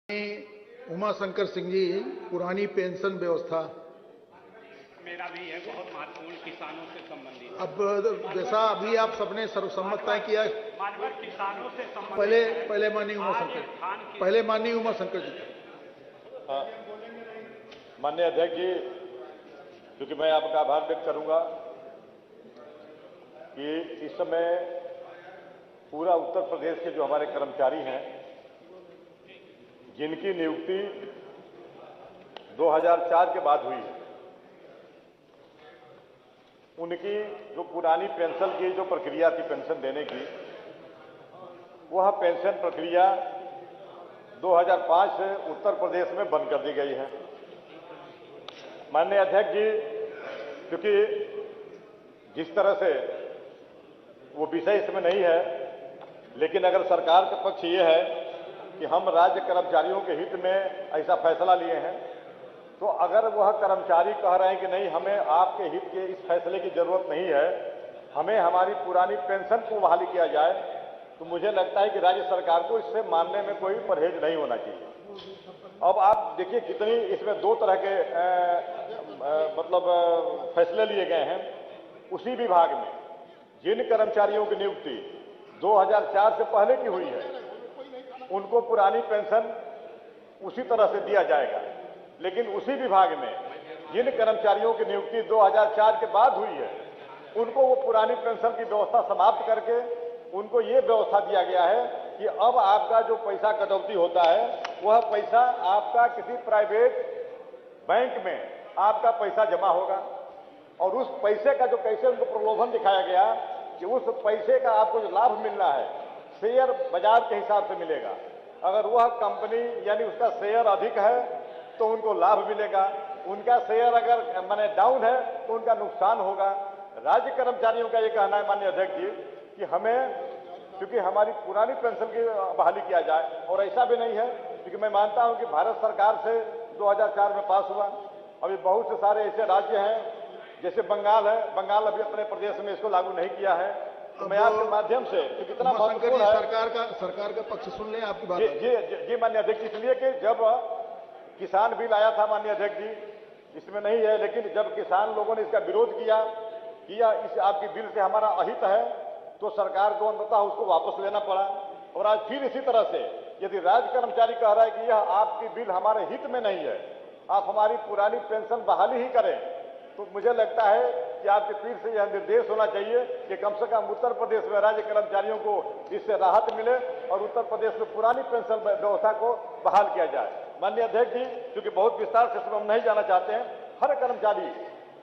उमा शंकर सिंह जी, पुरानी पेंशन व्यवस्था मेरा भी है बहुत महत्वपूर्ण किसानों से संबंधित। अब जैसा अभी आप सबने सर्वसम्मत तय किया, मानवर किसानों से संबंधित पहले माननीय उमा शंकर जी। माननीय अध्यक्ष जी, क्योंकि मैं आपका आभार व्यक्त करूंगा कि इस समय पूरा उत्तर प्रदेश के जो हमारे कर्मचारी हैं, जिनकी नियुक्ति 2004 के बाद हुई है, उनकी जो पुरानी पेंशन की जो प्रक्रिया थी पेंशन देने की, वह पेंशन प्रक्रिया 2005 से उत्तर प्रदेश में बंद कर दी गई है। माननीय अध्यक्ष जी, क्योंकि जिस तरह से वो विषय इसमें नहीं है, लेकिन अगर सरकार का पक्ष ये है कि हम राज्य कर्मचारियों के हित में ऐसा फैसला लिए हैं, तो अगर वह कर्मचारी कह रहे हैं कि नहीं, हमें आपके हित के इस फैसले की जरूरत नहीं है, हमें हमारी पुरानी पेंशन को बहाली किया जाए, तो मुझे लगता है कि राज्य सरकार को इससे मानने में कोई परहेज नहीं होना चाहिए। अब आप देखिए कितनी इसमें दो तरह के फैसले लिए गए हैं। उसी विभाग में जिन कर्मचारियों की नियुक्ति 2004 से पहले की हुई है, उनको पुरानी पेंशन उसी तरह से दिया जाएगा, लेकिन उसी विभाग में जिन कर्मचारियों की नियुक्ति 2004 के बाद हुई है, उनको वो पुरानी पेंशन की व्यवस्था समाप्त करके उनको ये व्यवस्था दिया गया है कि अब आपका जो पैसा कटौती होता है, वह पैसा आपका किसी प्राइवेट बैंक में आपका पैसा जमा होगा, और उस पैसे का जो कैसे उनको प्रलोभन दिखाया गया कि उस पैसे का आपको जो लाभ मिलना है शेयर बाजार के हिसाब से मिलेगा। अगर वह कंपनी यानी उसका शेयर अधिक है तो उनको लाभ मिलेगा, उनका शेयर अगर माने डाउन है तो उनका नुकसान होगा। राज्य कर्मचारियों का ये कहना है माननीय अध्यक्ष जी कि हमें, क्योंकि हमारी पुरानी पेंशन की बहाली किया जाए, और ऐसा भी नहीं है, क्योंकि मैं मानता हूं कि भारत सरकार से 2004 में पास हुआ। अभी बहुत से सारे ऐसे राज्य हैं जैसे बंगाल है, बंगाल अभी अपने प्रदेश में इसको लागू नहीं किया है। तो मैं आपके माध्यम से कि कितना महत्वपूर्ण है, सरकार का पक्ष सुन लें आपकी बात। जी माननीय अध्यक्ष, इसलिए कि जब किसान बिल आया था माननीय अध्यक्ष जी, इसमें नहीं है, लेकिन जब किसान लोगों ने इसका विरोध किया कि इस आपकी बिल से हमारा अहित है, तो सरकार को अंततः उसको वापस लेना पड़ा। और आज फिर इसी तरह से यदि राज्य कर्मचारी कह रहा है कि यह आपकी बिल हमारे हित में नहीं है, आप हमारी पुरानी पेंशन बहाली ही करें, तो मुझे लगता है कि आपकी पीठ से यह निर्देश होना चाहिए कि कम से कम उत्तर प्रदेश में राज्य कर्मचारियों को इससे राहत मिले और उत्तर प्रदेश में पुरानी पेंशन व्यवस्था को बहाल किया जाए। माननीय अध्यक्ष जी, क्योंकि बहुत विस्तार से इसमें हम नहीं जाना चाहते हैं, हर कर्मचारी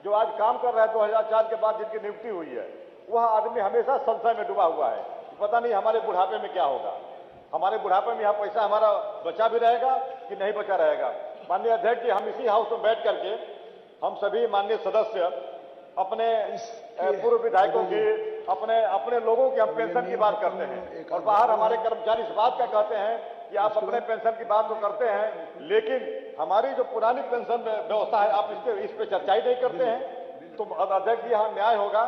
जो आज काम कर रहा है 2004 के बाद जिनकी नियुक्ति हुई है, वह आदमी हमेशा संशय में डूबा हुआ है, पता नहीं हमारे बुढ़ापे में क्या होगा, हमारे बुढ़ापे में यह पैसा हमारा बचा भी रहेगा कि नहीं बचा रहेगा। माननीय अध्यक्ष जी, हम इसी हाउस में बैठ करके हम सभी माननीय सदस्य अपने पूर्व विधायकों की, अपने लोगों की हम पेंशन की बात करते हैं, और बाहर हमारे कर्मचारी इस बात का कहते हैं कि आप अपने पेंशन की बात तो करते हैं, लेकिन हमारी जो पुरानी पेंशन व्यवस्था है आप इस पे चर्चा ही नहीं करते हैं। तो अध्यक्ष जी, यहाँ न्याय होगा।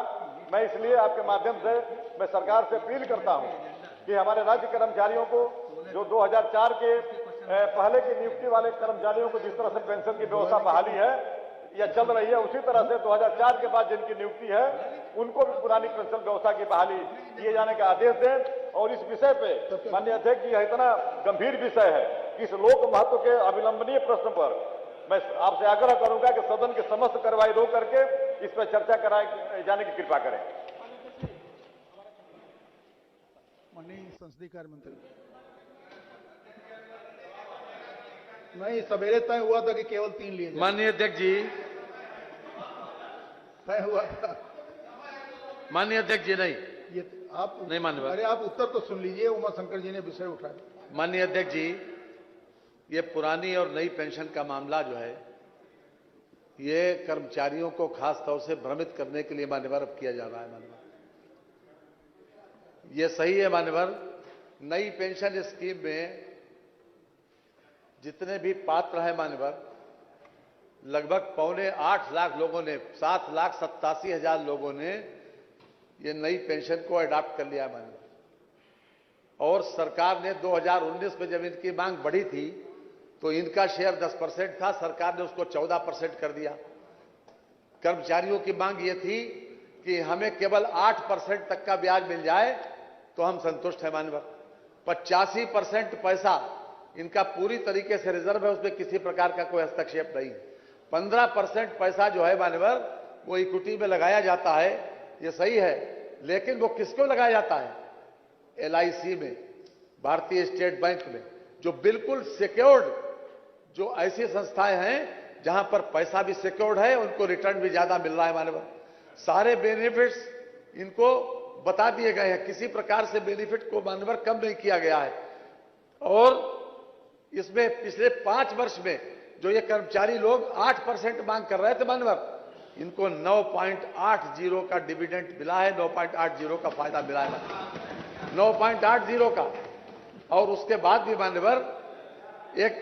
मैं इसलिए आपके माध्यम से मैं सरकार से अपील करता हूँ कि हमारे राज्य कर्मचारियों को जो 2004 के पहले की नियुक्ति वाले कर्मचारियों को जिस तरह से पेंशन की व्यवस्था बहाली है या चल रही है, उसी तरह से 2004 के बाद जिनकी नियुक्ति है उनको भी पुरानी पेंशन व्यवस्था की बहाली किए जाने का आदेश दें। और इस विषय पे माननीय अध्यक्ष जी, यह इतना गंभीर विषय है कि इस लोक महत्व के अविलंबनीय प्रश्न पर मैं आपसे आग्रह करूंगा कि सदन की समस्त कार्रवाई रोक करके इस पर चर्चा कराए जाने की कृपा करें। माननीय संसदीय कार्य मंत्री, नहीं, सवेरे तय हुआ था कि केवल 3 लिए। माननीय अध्यक्ष जी, तय हुआ था। माननीय अध्यक्ष जी, नहीं, ये आप नहीं माननीय। अरे आप उत्तर तो सुन लीजिए, उमा शंकर जी ने विषय उठाया। माननीय अध्यक्ष जी, ये पुरानी और नई पेंशन का मामला जो है, ये कर्मचारियों को खास तौर से भ्रमित करने के लिए मान्यवर अब किया जा रहा है। मान्यवर, ये सही है मान्यवर, नई पेंशन स्कीम में जितने भी पात्र हैं मान्यवर, लगभग 7.25 लाख लोगों ने, 7,87,000 लोगों ने ये नई पेंशन को अडॉप्ट कर लिया मान्यवर। और सरकार ने 2019 में जब इनकी मांग बढ़ी थी तो इनका शेयर 10% था, सरकार ने उसको 14% कर दिया। कर्मचारियों की मांग ये थी कि हमें केवल 8% तक का ब्याज मिल जाए तो हम संतुष्ट हैं मानवर। 85% पैसा इनका पूरी तरीके से रिजर्व है, उसमें किसी प्रकार का कोई हस्तक्षेप नहीं। 15% पैसा जो है मानवर वो इक्विटी में लगाया जाता है, ये सही है, लेकिन वो किसको लगाया जाता है? LIC में, भारतीय स्टेट बैंक में, जो बिल्कुल सिक्योर्ड, जो ऐसी संस्थाएं हैं जहां पर पैसा भी सिक्योर्ड है, उनको रिटर्न भी ज्यादा मिल रहा है मानवर। सारे बेनिफिट्स इनको बता दिए गए हैं, किसी प्रकार से बेनिफिट को मानवर कम नहीं किया गया है। और इसमें पिछले 5 वर्ष में जो ये कर्मचारी लोग 8% मांग कर रहे थे मानवर, इनको 9.80 का डिविडेंड मिला है, 9.80 का फायदा मिला है, 9.80 का। और उसके बाद भी मान्यवर एक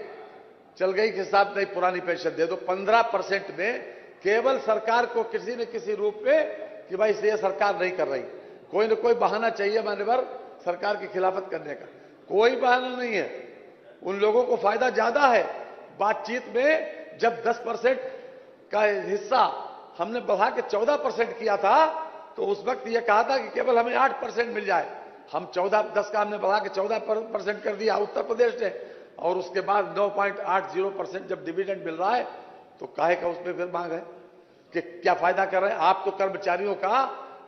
चल गई कि साहब नहीं पुरानी पेंशन दे दो। 15% में केवल सरकार को किसी न किसी रूप में कि भाई ये सरकार नहीं कर रही, कोई न कोई बहाना चाहिए मान्यवर सरकार की खिलाफत करने का। कोई बहाना नहीं है, उन लोगों को फायदा ज्यादा है। बातचीत में जब 10% का हिस्सा हमने बढ़ा के 14% किया था तो उस वक्त यह कहा था कि केवल हमें 8% मिल जाए। हम 10 का हमने बढ़ा के 14% कर दिया उत्तर प्रदेश ने, और उसके बाद 9.80% जब डिविडेंड मिल रहा है तो काहे का उसमें फिर मांग है कि क्या फायदा कर रहे हैं आप? तो कर्मचारियों का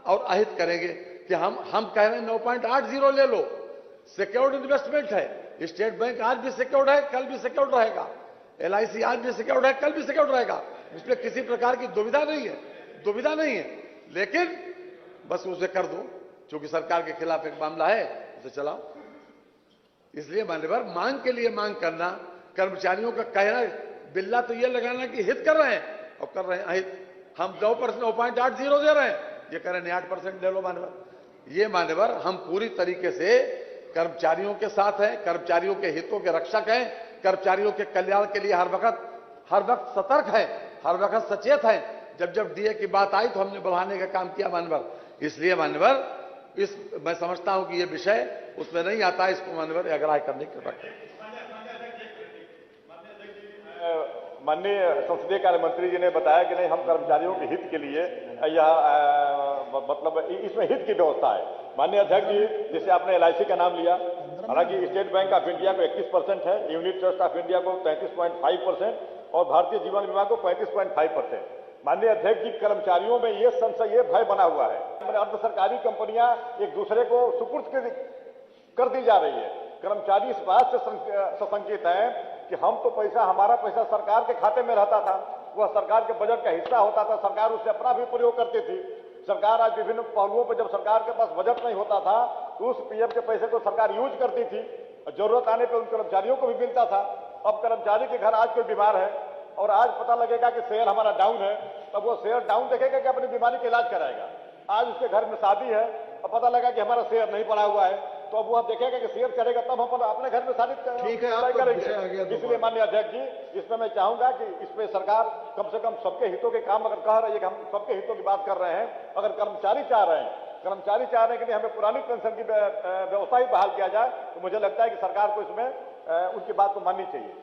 और अहित करेंगे कि हम कह रहे हैं 9.80 ले लो, सिक्योर्ड इन्वेस्टमेंट है। स्टेट बैंक आज भी सिक्योर्ड है, कल भी सिक्योर्ड रहेगा। LIC आज भी सिक्योर्ड है, कल भी सिक्योर्ड रहेगा, उसमें किसी प्रकार की दुविधा नहीं है। लेकिन बस उसे कर दो, क्योंकि सरकार के खिलाफ एक मामला है, उसे चलाओ। इसलिए मान्यवर मांग के लिए मांग करना, कर्मचारियों का कहना, बिल्ला तो ये लगाना कि हित कर रहे हैं और कर रहे हैं अहित। हम 9.80 दे रहे हैं, ये कह रहे हैं 8% ले लो मान्यवर। ये मान्यवर हम पूरी तरीके से कर्मचारियों के साथ हैं, कर्मचारियों के हितों के रक्षक हैं, कर्मचारियों के कल्याण के लिए हर वक्त सतर्क है, हर वक्त सचेत है। जब DA की बात आई तो हमने बढ़ाने का काम किया मान्यवर। इसलिए मान्यवर मैं समझता हूं कि यह विषय उसमें नहीं आता है, इसको मान्यवर अग्राह्य करने की कृपा करें। माननीय संसदीय कार्य मंत्री जी ने बताया कि नहीं, हम कर्मचारियों के हित के लिए यह मतलब इसमें हित की व्यवस्था है। माननीय अध्यक्ष जी, जैसे आपने LIC का नाम लिया, हालांकि स्टेट बैंक ऑफ इंडिया को 21% है, यूनिट ट्रस्ट ऑफ इंडिया को 33.5% और भारतीय जीवन बीमा को 35.5%। माननीय अध्यक्ष जी, कर्मचारियों में ये संशय, ये भय बना हुआ है, अर्ध सरकारी कंपनियां एक दूसरे को सुपुर्द कर दी जा रही है। कर्मचारी इस बात से सशंकित है कि हम तो हमारा पैसा सरकार के खाते में रहता था, वह सरकार के बजट का हिस्सा होता था, सरकार उससे अपना भी प्रयोग करती थी। सरकार आज विभिन्न पहलुओं पर, जब सरकार के पास बजट नहीं होता था तो उस PM के पैसे को सरकार यूज करती थी, जरूरत आने पर उन कर्मचारियों को भी मिलता था। अब कर्मचारी के घर आज कोई बीमार है और आज पता लगेगा कि शेयर हमारा डाउन है, तब वो शेयर डाउन देखेगा कि अपनी बीमारी का इलाज कराएगा। आज उसके घर में शादी है और पता लगा कि हमारा शेयर नहीं पड़ा हुआ है, तो अब वह देखेगा कि शेयर करेगा, तब हम अपने घर में शादी करेंगे। इसलिए माननीय अध्यक्ष जी, इसमें मैं चाहूंगा कि इसमें सरकार कम से कम सबके हितों के काम अगर कह रही है कि हम सबके हितों की बात कर रहे हैं, अगर कर्मचारी चाह रहे हैं कि नहीं हमें पुरानी पेंशन की व्यवस्था ही बहाल किया जाए, तो मुझे लगता है कि सरकार को इसमें उनकी बात को माननी चाहिए।